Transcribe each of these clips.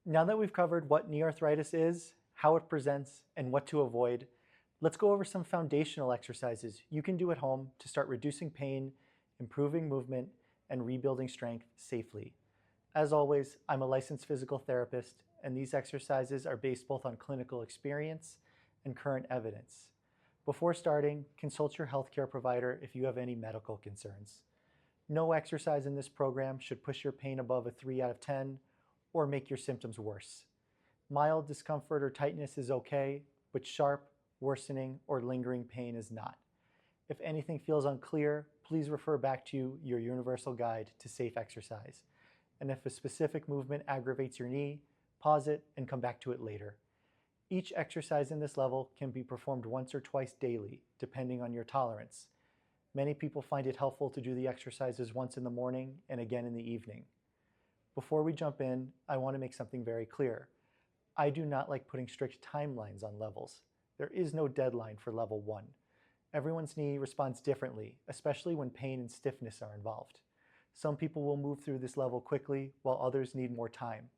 Now that we've covered what knee arthritis is, how it presents, and what to avoid, let's go over some foundational exercises you can do at home to start reducing pain, improving movement, and rebuilding strength safely. As always, I'm a licensed physical therapist, and these exercises are based both on clinical experience and current evidence. Before starting, consult your healthcare provider if you have any medical concerns. No exercise in this program should push your pain above a 3 out of 10 or make your symptoms worse. Mild discomfort or tightness is okay, but sharp, worsening, or lingering pain is not. If anything feels unclear, please refer back to your universal guide to safe exercise. And if a specific movement aggravates your knee, pause it and come back to it later. Each exercise in this level can be performed once or twice daily, depending on your tolerance. Many people find it helpful to do the exercises once in the morning and again in the evening. Before we jump in, I want to make something very clear. I do not like putting strict timelines on levels. There is no deadline for level 1. Everyone's knee responds differently, especially when pain and stiffness are involved. Some people will move through this level quickly, while others need more time,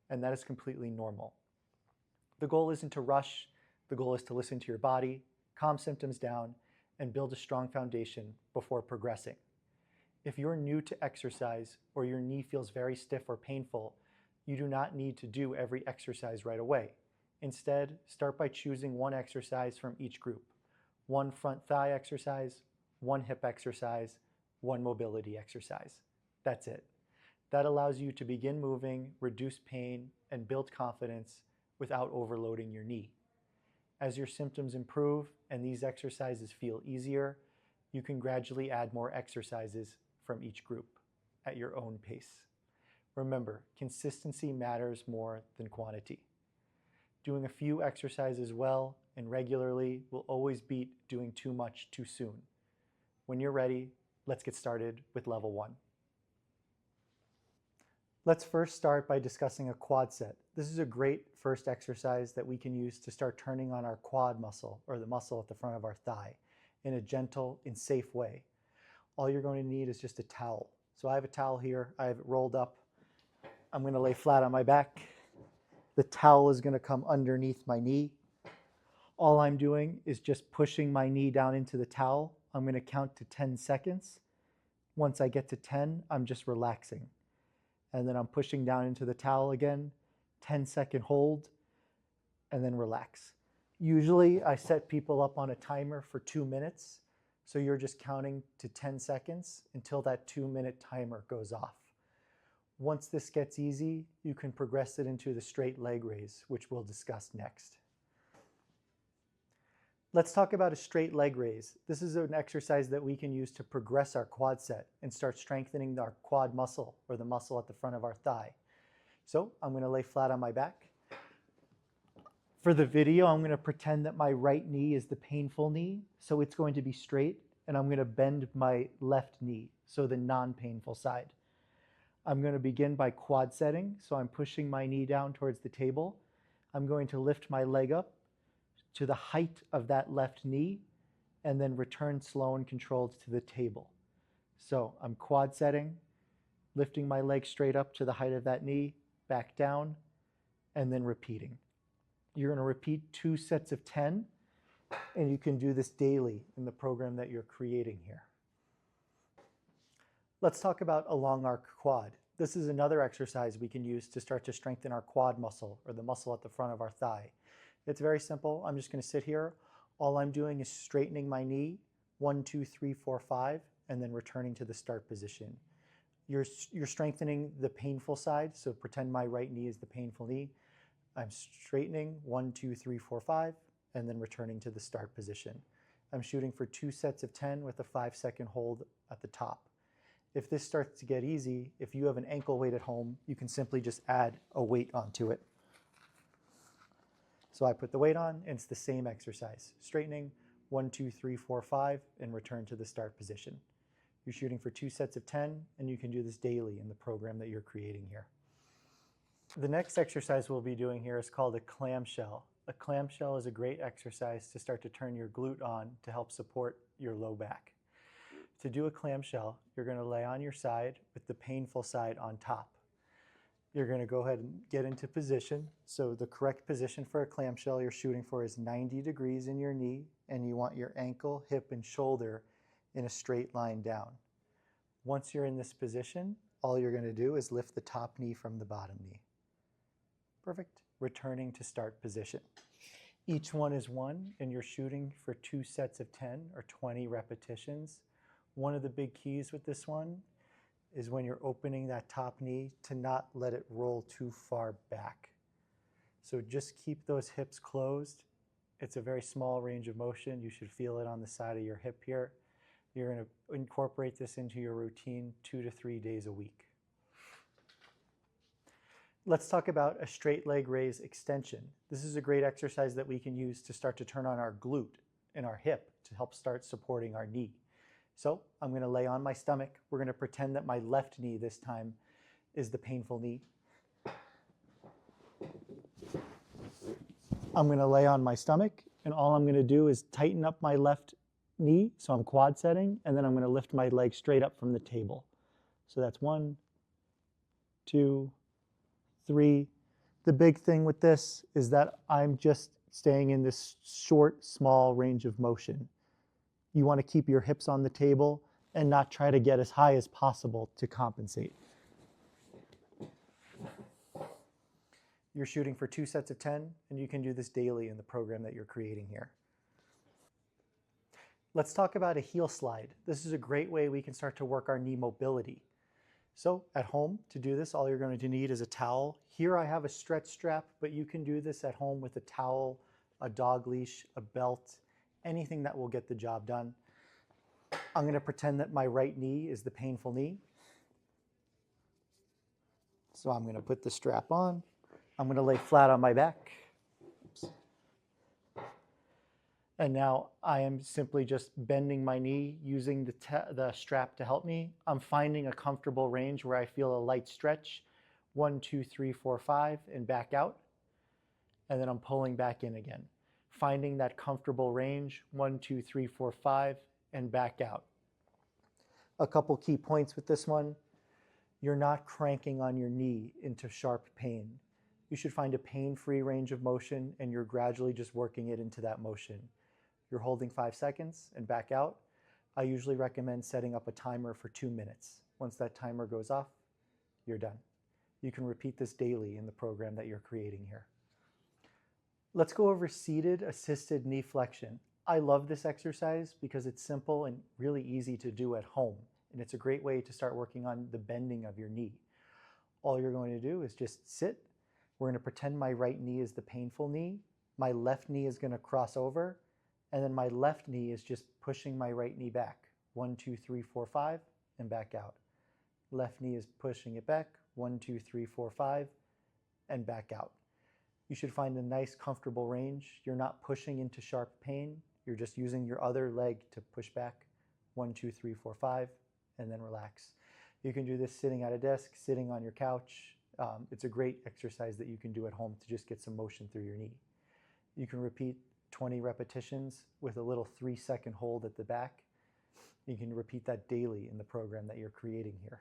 and that is completely normal. The goal isn't to rush. The goal is to listen to your body, calm symptoms down, and build a strong foundation before progressing. If you're new to exercise or your knee feels very stiff or painful, you do not need to do every exercise right away. Instead, start by choosing one exercise from each group. One front thigh exercise, one hip exercise, one mobility exercise. That's it. That allows you to begin moving, reduce pain, and build confidence without overloading your knee. As your symptoms improve and these exercises feel easier, you can gradually add more exercises from each group at your own pace. Remember, consistency matters more than quantity. Doing a few exercises well and regularly will always beat doing too much too soon. When you're ready, let's get started with level 1. Let's first start by discussing a quad set. This is a great first exercise that we can use to start turning on our quad muscle, or the muscle at the front of our thigh, in a gentle and safe way. All you're going to need is just a towel. So I have a towel here. I have it rolled up. I'm going to lay flat on my back. The towel is going to come underneath my knee. All I'm doing is just pushing my knee down into the towel. I'm going to count to 10 seconds. Once I get to 10, I'm just relaxing. And then I'm pushing down into the towel again, 10-second hold, and then relax. Usually I set people up on a timer for 2 minutes. So you're just counting to 10 seconds until that 2-minute timer goes off. Once this gets easy, you can progress it into the straight leg raise, which we'll discuss next. Let's talk about a straight leg raise. This is an exercise that we can use to progress our quad set and start strengthening our quad muscle, or the muscle at the front of our thigh. So I'm going to lay flat on my back. For the video, I'm going to pretend that my right knee is the painful knee, so it's going to be straight, and I'm going to bend my left knee, so the non-painful side. I'm going to begin by quad setting, so I'm pushing my knee down towards the table. I'm going to lift my leg up to the height of that left knee, and then return slow and controlled to the table. So I'm quad setting, lifting my leg straight up to the height of that knee, back down, and then repeating. You're going to repeat 2 sets of 10, and you can do this daily in the program that you're creating here. Let's talk about a long arc quad. This is another exercise we can use to start to strengthen our quad muscle, or the muscle at the front of our thigh. It's very simple. I'm just going to sit here. All I'm doing is straightening my knee, 1, 2, 3, 4, 5, and then returning to the start position. You're strengthening the painful side, so pretend my right knee is the painful knee. I'm straightening 1, 2, 3, 4, 5, and then returning to the start position. I'm shooting for 2 sets of 10 with a 5-second hold at the top. If this starts to get easy, if you have an ankle weight at home, you can simply just add a weight onto it. So I put the weight on, and it's the same exercise. Straightening 1, 2, 3, 4, 5, and return to the start position. You're shooting for 2 sets of 10, and you can do this daily in the program that you're creating here. The next exercise we'll be doing here is called a clamshell. A clamshell is a great exercise to start to turn your glute on to help support your low back. To do a clamshell, you're going to lay on your side with the painful side on top. You're going to go ahead and get into position. So the correct position for a clamshell you're shooting for is 90 degrees in your knee, and you want your ankle, hip, and shoulder in a straight line down. Once you're in this position, all you're going to do is lift the top knee from the bottom knee. Perfect. Returning to start position. Each one is one, and you're shooting for 2 sets of 10 or 20 repetitions. One of the big keys with this one is when you're opening that top knee to not let it roll too far back. So just keep those hips closed. It's a very small range of motion. You should feel it on the side of your hip here. You're going to incorporate this into your routine 2 to 3 days a week. Let's talk about a straight leg raise extension. This is a great exercise that we can use to start to turn on our glute and our hip to help start supporting our knee. So I'm going to lay on my stomach. We're going to pretend that my left knee this time is the painful knee. I'm going to lay on my stomach, and all I'm going to do is tighten up my left knee, so I'm quad setting, and then I'm going to lift my leg straight up from the table. So that's 1, 2, 3. The big thing with this is that I'm just staying in this short, small range of motion. You want to keep your hips on the table and not try to get as high as possible to compensate. You're shooting for 2 sets of 10, and you can do this daily in the program that you're creating here. Let's talk about a heel slide. This is a great way we can start to work our knee mobility. So at home, to do this, all you're going to need is a towel. Here I have a stretch strap, but you can do this at home with a towel, a dog leash, a belt, anything that will get the job done. I'm going to pretend that my right knee is the painful knee. So I'm going to put the strap on. I'm going to lay flat on my back. Oops. And now I am simply just bending my knee using the strap to help me. I'm finding a comfortable range where I feel a light stretch. 1, 2, 3, 4, 5, and back out. And then I'm pulling back in again. Finding that comfortable range, 1, 2, 3, 4, 5, and back out. A couple key points with this one. You're not cranking on your knee into sharp pain. You should find a pain-free range of motion, and you're gradually just working it into that motion. You're holding 5 seconds and back out. I usually recommend setting up a timer for 2 minutes. Once that timer goes off, you're done. You can repeat this daily in the program that you're creating here. Let's go over seated assisted knee flexion. I love this exercise because it's simple and really easy to do at home. And it's a great way to start working on the bending of your knee. All you're going to do is just sit. We're going to pretend my right knee is the painful knee. My left knee is going to cross over. And then my left knee is just pushing my right knee back. 1, 2, 3, 4, 5, and back out. Left knee is pushing it back. 1, 2, 3, 4, 5, and back out. You should find a nice, comfortable range. You're not pushing into sharp pain. You're just using your other leg to push back. 1, 2, 3, 4, 5, and then relax. You can do this sitting at a desk, sitting on your couch. It's a great exercise that you can do at home to just get some motion through your knee. You can repeat 20 repetitions with a little 3-second hold at the back. You can repeat that daily in the program that you're creating here.